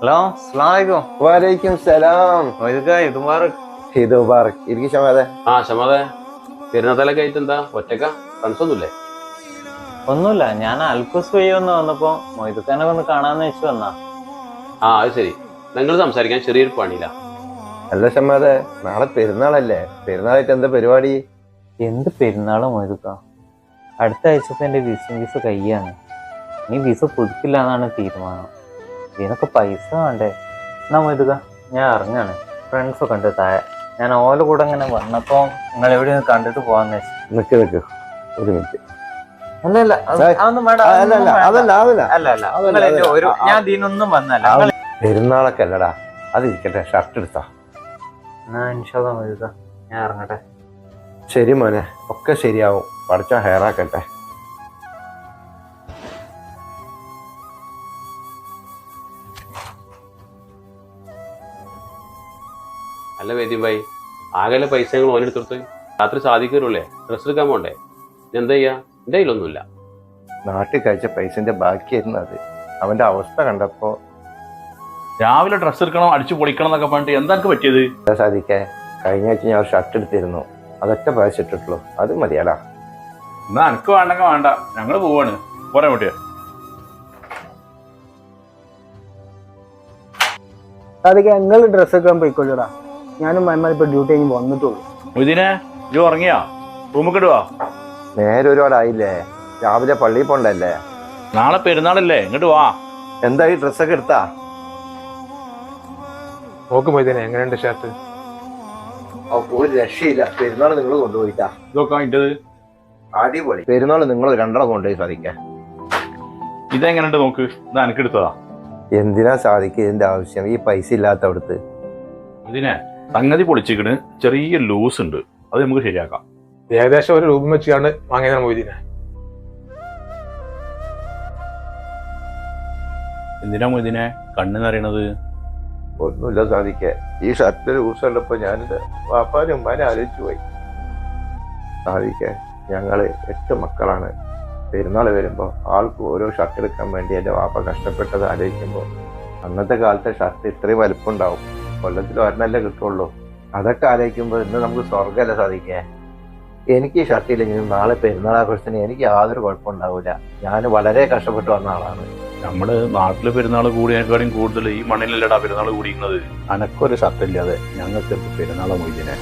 Hello അസ്സലാമു വലൈക്കും സലാം. ഇത് മുബാറക്. ഇത് മുബാറക്. ഇരിക്കും ഷമാദെ. ഷമാദെ, പെരുന്നാളൊക്കെ ആയിട്ട് എന്താ ഒറ്റക്ക? ഫ്രണ്ട്സ് ഒന്നുമില്ലേ? ഒന്നുമില്ല, ഞാൻ അൽക്കുസ് വയ്യൊന്ന് വന്നപ്പോ മൊയ്തുക്കാനെ ഒന്ന് കാണാന്ന് വെച്ച് വന്നാ. അത് ശരി. നിങ്ങൾ സംസാരിക്കാൻ ചെറിയൊരു പണിയില്ല. അല്ല ഷമാദെ, നാളെ പെരുന്നാളല്ലേ? പെരുന്നാളായിട്ട് എന്താ പരിപാടി? എന്ത് പെരുന്നാള് മൊയ്തുക്ക? അടുത്ത ആഴ്ചത്തെ എന്റെ വിസ കയ്യാണ്. നീ വിസ പുതുക്കില്ല എന്നാണ് തീരുമാനം. ഇതിനൊക്കെ പൈസ വേണ്ടേ? എന്നാ മൊയ്തുക്ക, ഞാൻ ഇറങ്ങാണ്. ഫ്രണ്ട്സൊക്കെ ഉണ്ട് താഴെ. ഞാൻ ഓല കൂടെ ഇങ്ങനെ വന്നപ്പോ നിങ്ങൾ എവിടെ കണ്ടിട്ട് പോവാന്ന് വെച്ചു. നിക്ക് ഒരു മിനിറ്റ്. അല്ലല്ല, അതൊന്നും വേണ്ട. ഞാൻ ഇതിനൊന്നും വന്നല്ല. പെരുന്നാളൊക്കെ അല്ലടാ, അതിരിക്കട്ടെ. ഷർട്ട് എടുത്താ മൊയ്തുക്ക, ഞാൻ ഇറങ്ങട്ടെ. ശരി മോനെ, ഒക്കെ ശരിയാവും. പഠിച്ച ഹെയറാക്കട്ടെ. അല്ല വേദ്യം ഭായി, ആകെ പൈസ ഞങ്ങൾ ഓനെടുത്തു. രാത്രി സാധിക്കരുള്ളേ, ഡ്രസ് എടുക്കാൻ പോണ്ടേ? എന്താ ചെയ്യാ? എന്റെ കയ്യിലൊന്നുമില്ല. നാട്ടിൽ കഴിച്ച പൈസന്റെ ബാക്കിയായിരുന്നു അത്. അവന്റെ അവസ്ഥ കണ്ടപ്പോ രാവിലെ ഡ്രസ്സ് എടുക്കണം, അടിച്ചു പൊളിക്കണം എന്നൊക്കെ പറഞ്ഞിട്ട് എന്താ പറ്റിയത്? സാധിക്കേ, കഴിഞ്ഞ ആഴ്ച ഞാൻ ഷർട്ട് എടുത്തിരുന്നു. അതൊക്കെ പൈസിട്ടുള്ളൂ. അത് മതിയാടാ. എന്നാ എനിക്ക് വേണ്ടെങ്കിൽ വേണ്ട, ഞങ്ങള് പോവാണ്. പോരാ കുട്ടിയെ. അതൊക്കെ ഞങ്ങൾ ഡ്രസ്സ് ഒക്കെ പോയിക്കൊള്ളൂടാ. ഞാനും മന്മാർ ഇപ്പൊ ഡ്യൂട്ടി കഴിഞ്ഞ് വന്നിട്ടുള്ളൂ. ഇതിനെ ഇത് ഉറങ്ങിയാ? റൂമൊക്കെ ഇടുവാ? നേരെ ഒരുപാടായില്ലേ? രാവിലെ പള്ളിയിൽ പോണ്ടല്ലേ? നാളെ പെരുന്നാളല്ലേ, ഇങ്ങോട്ട് വാ. എന്താ ഈ ഡ്രസ്സൊക്കെ എടുത്താ? നോക്കുമ്പോ ഇതിനെ എങ്ങനെയുണ്ട് ഷർട്ട്? ഒരു രക്ഷയില്ല. പെരുന്നാൾ നിങ്ങൾ കൊണ്ടുപോയിട്ടാ. ഇതൊക്കെ ഇട്ടത് അടിപൊളി. പെരുന്നാൾ നിങ്ങൾ രണ്ടെണ്ണം കൊണ്ടുപോയി സാധിക്കാം. ഇതെങ്ങനെയുണ്ട് നോക്ക്. ഇത് എനിക്ക് എടുത്തതാ. എന്തിനാ സാധിക്കുക ഇതിന്റെ ആവശ്യം? ഈ പൈസ ഇല്ലാത്ത അവിടുത്ത്. ഇതിനെ സംഗതി പൊളിച്ചിക്കണ്, ചെറിയ ലൂസ് ഉണ്ട്. അത് നമുക്ക് ശരിയാക്കാം. ഏകദേശം ഒരു രൂപം വെച്ചാണ് വാങ്ങിയതാണ് മൊയ്തീനെ. എന്തിനാ ഇതിനെ കണ്ണ് നിറയണത്? ഒന്നുമില്ല സാധിക്കേ, ഈ ഷർട്ടിൽ ലൂസ് ഉള്ളപ്പോ ഞാൻ വാപ്പാനും ഉമ്മാനെ ആലോചിച്ചു പോയി. സാധിക്കേ, ഞങ്ങള് 8 മക്കളാണ്. പെരുന്നാൾ വരുമ്പോൾ ആൾക്ക് ഓരോ ഷർട്ട് എടുക്കാൻ വേണ്ടി എൻ്റെ വാപ്പ കഷ്ടപ്പെട്ടത് ആലോചിക്കുമ്പോൾ അന്നത്തെ കാലത്തെ ഷർട്ട് ഇത്രയും വലിപ്പം ഉണ്ടാവും. കൊല്ലത്തിൽ ഒരെണ്ണല്ലേ കിട്ടുള്ളൂ. അതൊക്കെ ആലോചിക്കുമ്പോൾ ഇന്ന് നമുക്ക് സ്വർഗ്ഗമല്ല സാധിക്കേ. എനിക്ക് ഈ ഷർട്ട് ഇല്ലെങ്കിൽ നാളെ പെരുന്നാൾ ആഘോഷത്തിന് എനിക്ക് യാതൊരു കുഴപ്പമുണ്ടാവില്ല. ഞാൻ വളരെ കഷ്ടപ്പെട്ട് വന്ന ആളാണ്. നമ്മള് നാട്ടില് പെരുന്നാൾ കൂടിയേക്കാളും കൂടുതൽ ഈ മണ്ണിലല്ലടാ പെരുന്നാൾ കൂടിയിരിക്കുന്നത്. അനക്കൊരു ഷർട്ട് ഇല്ലാതെ ഞങ്ങൾക്ക് പെരുന്നാളെ മൊയ്തീനെ.